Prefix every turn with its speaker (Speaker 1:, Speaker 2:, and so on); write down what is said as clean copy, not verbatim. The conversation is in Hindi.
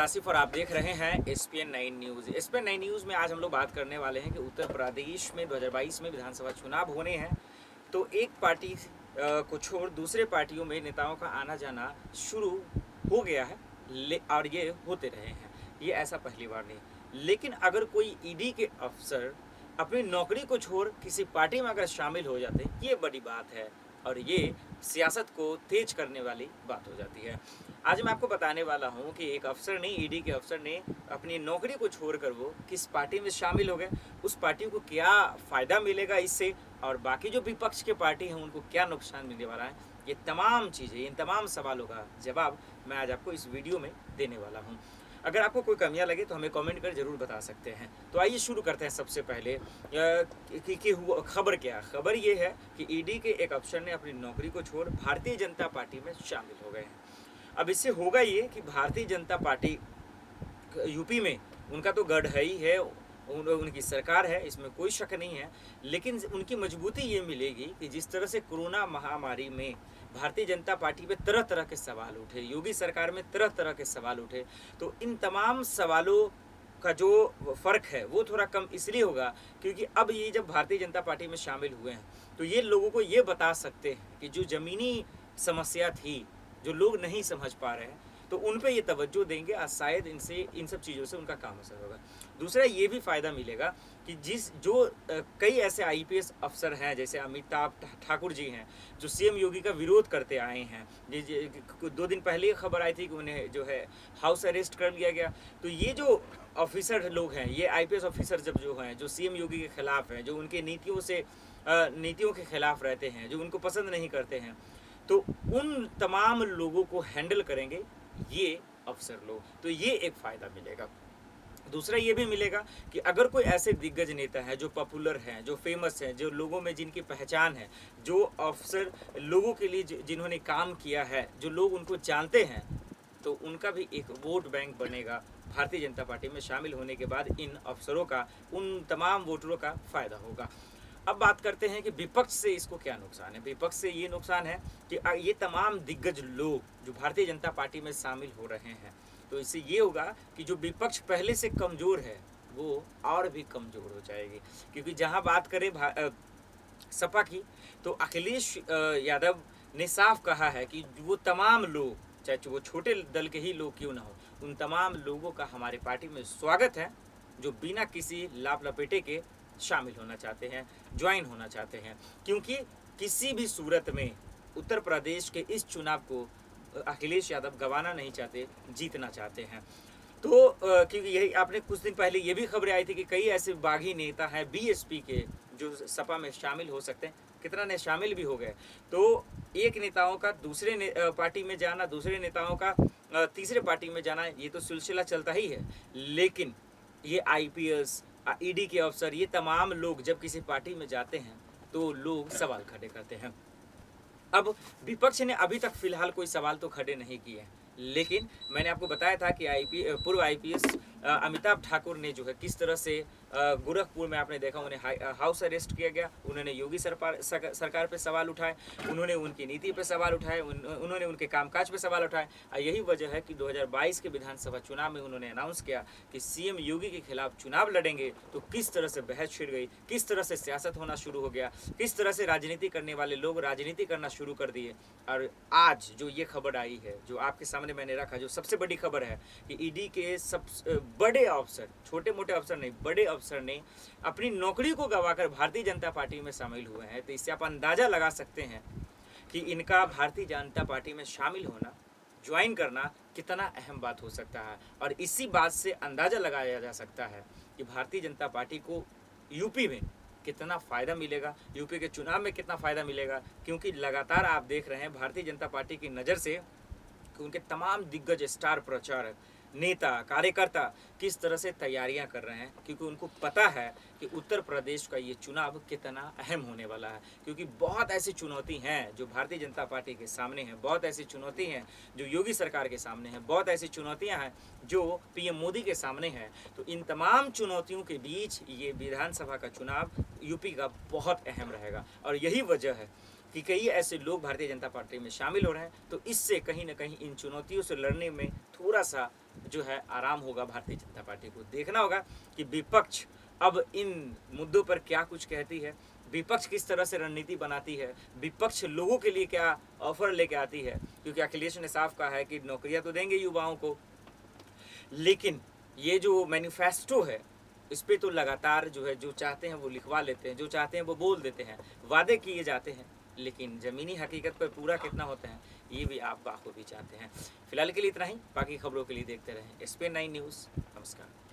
Speaker 1: आसिफ और आप देख रहे हैं एसपीएन 9 न्यूज़। एसपीएन 9 न्यूज़ में आज हम लोग बात करने वाले हैं कि उत्तर प्रदेश में 2022 में विधानसभा चुनाव होने हैं। तो एक पार्टी को छोड़ दूसरे पार्टियों में नेताओं का आना जाना शुरू हो गया है और ये होते रहे हैं। ये ऐसा पहली बार नहीं। लेकिन अगर कोई ईडी के अफसर अपनी नौकरी को छोड़ किसी पार्टी में अगर शामिल हो जाते हैं, ये बड़ी बात है और ये सियासत को तेज करने वाली बात हो जाती है। आज मैं आपको बताने वाला हूँ कि एक अफसर ने, ईडी के अफसर ने अपनी नौकरी को छोड़कर वो किस पार्टी में शामिल हो गए, उस पार्टी को क्या फ़ायदा मिलेगा इससे और बाकी जो विपक्ष के पार्टी हैं उनको क्या नुकसान मिलने वाला है। ये तमाम चीज़ें, इन तमाम सवालों का जवाब मैं आज आपको इस वीडियो में देने वाला हूँ। अगर आपको कोई कमियां लगे तो हमें कमेंट कर ज़रूर बता सकते हैं। तो आइए शुरू करते हैं। सबसे पहले खबर क्या है। खबर ये है कि ईडी के एक अफसर ने अपनी नौकरी को छोड़ भारतीय जनता पार्टी में शामिल हो गए हैं। अब इससे होगा ये कि भारतीय जनता पार्टी यूपी में उनका तो गढ़ है ही है, उनकी सरकार है, इसमें कोई शक नहीं है। लेकिन उनकी मजबूती ये मिलेगी कि जिस तरह से कोरोना महामारी में भारतीय जनता पार्टी पे तरह तरह के सवाल उठे, योगी सरकार में तरह तरह के सवाल उठे, तो इन तमाम सवालों का जो फ़र्क है वो थोड़ा कम इसलिए होगा क्योंकि अब ये जब भारतीय जनता पार्टी में शामिल हुए हैं तो ये लोगों को ये बता सकते हैं कि जो ज़मीनी समस्या थी, जो लोग नहीं समझ पा रहे हैं, तो उन पे ये तवज्जो देंगे और शायद इनसे इन सब चीज़ों से उनका काम असर होगा। दूसरा ये भी फ़ायदा मिलेगा कि कई ऐसे आईपीएस अफसर हैं, जैसे अमिताभ ठाकुर जी हैं, जो सीएम योगी का विरोध करते आए हैं। 2 दिन पहले ये खबर आई थी कि उन्हें जो है हाउस अरेस्ट कर लिया गया। तो ये जो ऑफिसर लोग हैं, ये आईपीएस ऑफिसर जो हैं, जो सीएम योगी के खिलाफ हैं, जो उनके नीतियों के खिलाफ रहते हैं, जो उनको पसंद नहीं करते हैं, तो उन तमाम लोगों को हैंडल करेंगे ये अफसर लोग। तो ये एक फ़ायदा मिलेगा। दूसरा ये भी मिलेगा कि अगर कोई ऐसे दिग्गज नेता है जो पॉपुलर हैं, जो फेमस हैं, जो लोगों में जिनकी पहचान है, जो अफसर लोगों के लिए जिन्होंने काम किया है, जो लोग उनको जानते हैं, तो उनका भी एक वोट बैंक बनेगा। भारतीय जनता पार्टी में शामिल होने के बाद इन अफसरों का, उन तमाम वोटरों का फ़ायदा होगा। अब बात करते हैं कि विपक्ष से इसको क्या नुकसान है। विपक्ष से ये नुकसान है कि ये तमाम दिग्गज लोग जो भारतीय जनता पार्टी में शामिल हो रहे हैं, तो इससे ये होगा कि जो विपक्ष पहले से कमज़ोर है वो और भी कमज़ोर हो जाएगी। क्योंकि जहां बात करें सपा की, तो अखिलेश यादव ने साफ कहा है कि वो तमाम लोग, चाहे वो छोटे दल के ही लोग क्यों ना हो, उन तमाम लोगों का हमारे पार्टी में स्वागत है जो बिना किसी लाभ लपेटे के शामिल होना चाहते हैं, ज्वाइन होना चाहते हैं। क्योंकि किसी भी सूरत में उत्तर प्रदेश के इस चुनाव को अखिलेश यादव गंवाना नहीं चाहते, जीतना चाहते हैं। तो क्योंकि यही आपने कुछ दिन पहले ये भी खबरें आई थी कि कई ऐसे बागी नेता हैं बीएसपी के जो सपा में शामिल हो सकते हैं, कितना ने शामिल भी हो गए। तो एक नेताओं का दूसरे पार्टी में जाना, दूसरे नेताओं का तीसरे पार्टी में जाना, ये तो सिलसिला चलता ही है। लेकिन ये आईपीएस, ईडी के अफसर, ये तमाम लोग जब किसी पार्टी में जाते हैं तो लोग सवाल खड़े करते हैं। अब विपक्ष ने अभी तक फिलहाल कोई सवाल तो खड़े नहीं किए, लेकिन मैंने आपको बताया था कि पूर्व आईपीएस अमिताभ ठाकुर ने जो है किस तरह से गोरखपुर में आपने देखा उन्हें हाउस अरेस्ट किया गया। उन्होंने योगी सरकार पे सवाल उठाए, उन्होंने उनकी नीति पे सवाल उठाए, उन्होंने उनके कामकाज पे सवाल उठाए। यही वजह है कि 2022 के विधानसभा चुनाव में उन्होंने अनाउंस किया कि सीएम योगी के खिलाफ चुनाव लड़ेंगे। तो किस तरह से बहस छिड़ गई, किस तरह से सियासत होना शुरू हो गया, किस तरह से राजनीति करने वाले लोग राजनीति करना शुरू कर दिए। और आज जो ये खबर आई है, जो आपके सामने मैंने रखा, जो सबसे बड़ी खबर है कि ईडी के सब बड़े अफसर, छोटे मोटे अफसर नहीं, बड़े अफसर ने अपनी नौकरी को गंवाकर भारतीय जनता पार्टी में शामिल हुए हैं। तो इससे आप अंदाज़ा लगा सकते हैं कि इनका भारतीय जनता पार्टी में शामिल होना, ज्वाइन करना कितना अहम बात हो सकता है। और इसी बात से अंदाज़ा लगाया जा सकता है कि भारतीय जनता पार्टी को यूपी में कितना फ़ायदा मिलेगा, यूपी के चुनाव में कितना फ़ायदा मिलेगा। क्योंकि लगातार आप देख रहे हैं भारतीय जनता पार्टी की नज़र से कि उनके तमाम दिग्गज स्टार प्रचारक, नेता, कार्यकर्ता किस तरह से तैयारियां कर रहे हैं, क्योंकि उनको पता है कि उत्तर प्रदेश का ये चुनाव कितना अहम होने वाला है। क्योंकि बहुत ऐसी चुनौती हैं जो भारतीय जनता पार्टी के सामने हैं, बहुत ऐसी चुनौती हैं जो योगी सरकार के सामने हैं, बहुत ऐसी चुनौतियां हैं जो पीएम मोदी के सामने हैं। तो इन तमाम चुनौतियों के बीच ये विधानसभा का चुनाव यूपी का बहुत अहम रहेगा। और यही वजह है कि कई ऐसे लोग भारतीय जनता पार्टी में शामिल हो रहे हैं, तो इससे कहीं ना कहीं इन चुनौतियों से लड़ने में थोड़ा सा जो है आराम होगा भारतीय जनता पार्टी को। देखना होगा कि विपक्ष अब इन मुद्दों पर क्या कुछ कहती है, विपक्ष किस तरह से रणनीति बनाती है, विपक्ष लोगों के लिए क्या ऑफर लेके आती है। क्योंकि अखिलेश ने साफ कहा है कि नौकरियां तो देंगे युवाओं को, लेकिन ये जो मैनिफेस्टो है इस पे तो लगातार जो है जो चाहते हैं वो लिखवा लेते हैं, जो चाहते हैं वो बोल देते हैं, वादे किए जाते हैं, लेकिन ज़मीनी हकीकत पर पूरा कितना होता है ये भी आप बाखूबी चाहते हैं। फिलहाल के लिए इतना ही, बाकी खबरों के लिए देखते रहें SPN9 न्यूज़। नमस्कार।